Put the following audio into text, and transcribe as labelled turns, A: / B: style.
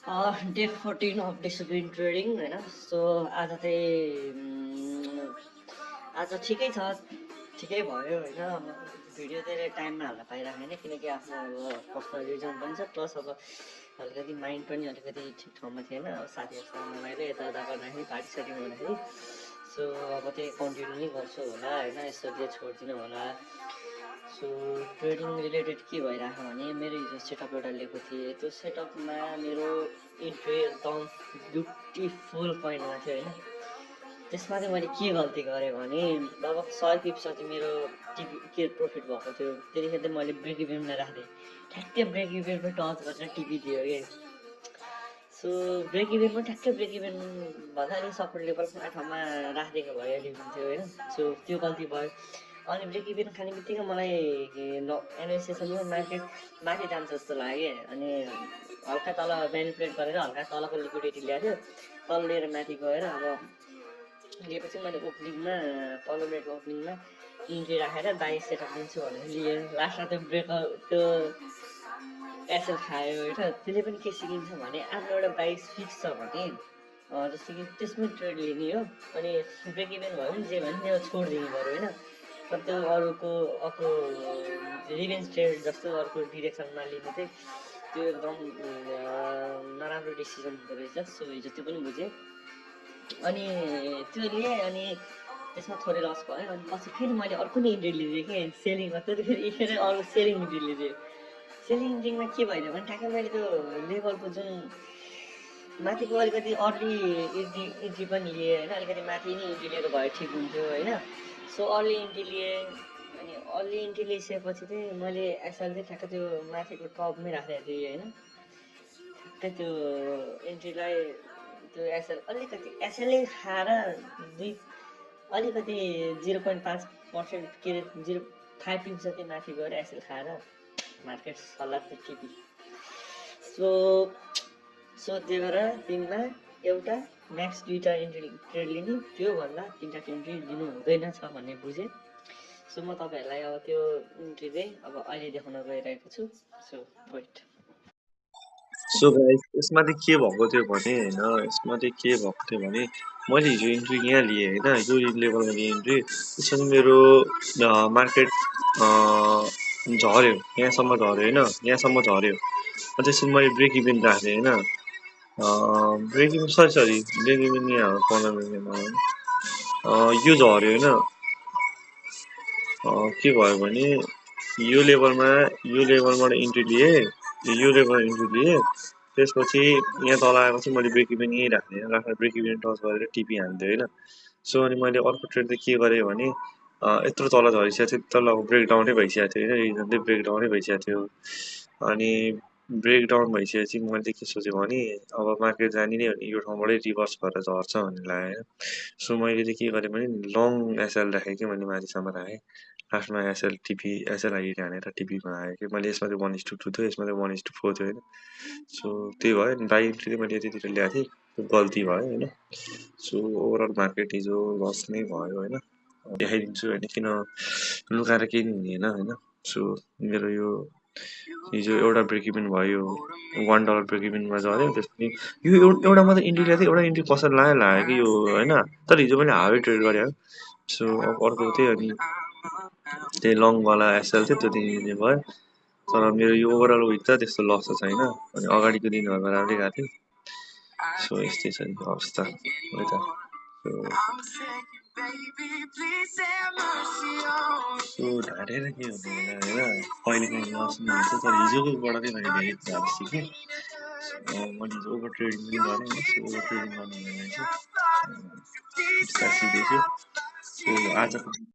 A: Day 14 of discipline trading होइन। So आज चाहिँ आज ठिकै छ, ठिकै भयो होइन। अब भिडियो चाहिँ टाइममा हाल्न पाइरहेको होइन, किनकि आफ्नो अब पर्सनल रिजन पनि छ, प्लस अब अलिकति माइन्ड पनि अलिकति ठिक ठाउँमा थिएन। अब साथीहरूसँग नभएर यताउता गर्दाखेरि पार्टी सार्टी गर्दाखेरि सो अब चाहिँ कन्टिन्यू नै गर्छु होला होइन, यसो चाहिँ छोड्दिनँ होला। सो ट्रेडिङ रिलेटेड के भइरहेको भने मेरो हिजो सेटअप एउटा लिएको थिएँ, त्यो सेटअपमा मेरो इन्ट्री एकदम ब्युटिफुल पोइन्टमा थियो होइन। त्यसमा चाहिँ मैले के गल्ती गरेँ भने लगभग 100 पिप्स जति मेरो टिपी के प्रफिट भएको थियो, त्यतिखेर चाहिँ मैले ब्रेक इभेनमा राखेँ, ठ्याक्कै ब्रेक इभेनमा टच गरेर टिपिदियो कि। सो ब्रेक इभेनमा ठ्याक्कै ब्रेक इभेन भन्दा अलिक सपोर्ट लेभलको ठाउँमा राखिदिएको भए अलिक हुन्थ्यो होइन। सो त्यो गल्ती भयो। अनि ब्रेक इभेन खाने बित्तिकै मलाई एनालाइसिसमा मार्केट माथि जान्छ जस्तो लाग्यो। अनि हल्का तल म्यानिपुलेट गरेर हल्का तलको लिक्विडिटी ल्याएको थियो, तल लिएर माथि गएर अब लिएपछि मैले ओपनिङमा 15 मिनटको ओपनिङमा इन्ट्री राखेर बाई सेटअप लिन्छु भनेर लिएँ। लास्टमा त्यो ब्रेकआउट त्यो एसएल खायो होइन। त्यसले पनि के सिकिन्छ भने आफ्नो एउटा बाइस फिक्स छ भने जस्तो कि त्यसमै ट्रेड लिने हो। अनि ब्रेक इभेन भयो भने जे भयो भने त्यो छोडिदिनु पऱ्यो होइन। तर त्यो अर्को रिभेन्ज ट्रेड जस्तो अर्को डिरेक्सनमा लिनु चाहिँ त्यो एकदम नराम्रो डिसिजन हुँदो रहेछ। सो हिजो त्यो पनि बुझेँ। अनि त्यो लिएँ, अनि त्यसमा थोरै लस भयो। अनि पछि फेरि मैले अर्को नै इन्ट्री लिदिएँ कि सेलिङमा, त्यतिखेर फेरि अर्को सेलिङ इन्ट्री लिदिएँ। सेलिङ इन्ट्रीमा के भइदियो भने ठ्याक्कै मैले त्यो लेभलको जुन माथिको अलिकति अर्ली इन्ट्री पनि लिएँ होइन, अलिकति माथि नै इन्ट्री लिएको भए ठिक हुन्थ्यो होइन। सो अर्ली इन्ट्री लिएँ। अनि अर्ली इन्ट्री लिइसकेपछि चाहिँ मैले एसएल चाहिँ ठ्याक्कै त्यो माथिको टपमै राखेको थिएँ होइन। ठ्याक्कै त्यो इन्ट्रीलाई त्यो एसएल अलिकति एसएलै खाएर अलिकति 0.5% के अरे 0.5 पिप्स जति माथि गएर एसएल खाएर मार्केट सल्लाह टिपी। सो त्यही भएर दिनमा एउटा म्याक्स 2टा इन्ट्री ट्रेड लिने, त्योभन्दा 3टा इन्ट्री लिनु हुँदैन छ भन्ने बुझेँ। सो म तपाईँहरूलाई अब त्यो इन्ट्री चाहिँ अब अहिले देखाउन गइरहेको छु। So weight.
B: सो गाइस यसमा चाहिँ के भएको थियो भने होइन, यसमा चाहिँ के भएको थियो भने मैले हिजो इन्ट्री यहाँ लिएँ होइन, यो लेभलमा लिएँ इन्ट्री। त्यसपछि मेरो मार्केट झऱ्यो, यहाँसम्म झऱ्यो होइन, यहाँसम्म झऱ्यो। अनि त्यसपछि मैले ब्रेक इभेन राखेँ होइन, break even sorry break even यहाँ 15 मिनटमा यो झऱ्यो होइन। के भयो भने यो लेभलबाट इन्ट्री लिएँ, यो लेभलमा इन्ट्री लिएँ। त्यसपछि यहाँ तल आएपछि मैले ब्रेक इभेन यहीँ राख्ने, राखेर ब्रेक इभेन टच गरेर टिपी हान्थेँ होइन। सो अनि मैले अर्को ट्रेड चाहिँ के गरेँ भने यत्रो तल झरिसकेको थियो, तल ब्रेकडाउनै भइसकेको थियो होइन, रिजन चाहिँ ब्रेकडाउनै भइसकेको थियो। अनि ब्रेकडाउन भइसकेपछि मैले चाहिँ के सोचेँ भने अब मार्केट जाने नै भने यो ठाउँबाटै रिभर्स भएर झर्छ भन्ने लाग्यो होइन। सो मैले चाहिँ के गरेँ भने लङ एसएल राखेँ कि मैले माथिसम्म राखेँ, लास्टमा एसएल टिपी एसएल आइडी हानेर टिपीमा आयो कि मैले। यसमा चाहिँ 1:2 थियो, यसमा चाहिँ 1:4 थियो होइन। सो त्यही भयो नि, बाई इन्ट्री चाहिँ मैले यतितिर ल्याएको थिएँ, त्यो गल्ती भयो होइन। सो ओभरअल मार्केट हिजो लस नै भयो होइन। देखाइदिन्छु होइन, किन लुकाएर केही नि हुने होइन। सो मेरो यो हिजो एउटा ब्रेक इभेन भयो, $1 ब्रेक इभेनमा झऱ्यो। त्यसपछि यो एउटा मात्रै इन्ट्री ल्याएको थिएँ, एउटा इन्ट्री कसरी लाग्यो कि यो होइन। तर हिजो मैले हावै ट्रेड गरेँ। सो अब अर्को थियो अनि त्यही लङवाला एसएल थियो, त्यो दिने भयो। तर मेरो यो ओभरअल विक त त्यस्तो लस त छैन। अनि अगाडिको दिनहरूमा राम्रै गएको थियो। सो यस्तै छ नि अवस्था यता। सो ढाँटेर के हुँदैन होइन, कहिलेकाहीँ लस पनि हुन्छ। तर हिजोकोबाट चाहिँ मैले धेरै कुराहरू सिकेँ। मैले हिजो ओभर ट्रेडिङ पनि गरेँ होइन। सो ओभर ट्रेडिङ गर्नु हुँदैन रहेछ, सिकेछु। सो आजको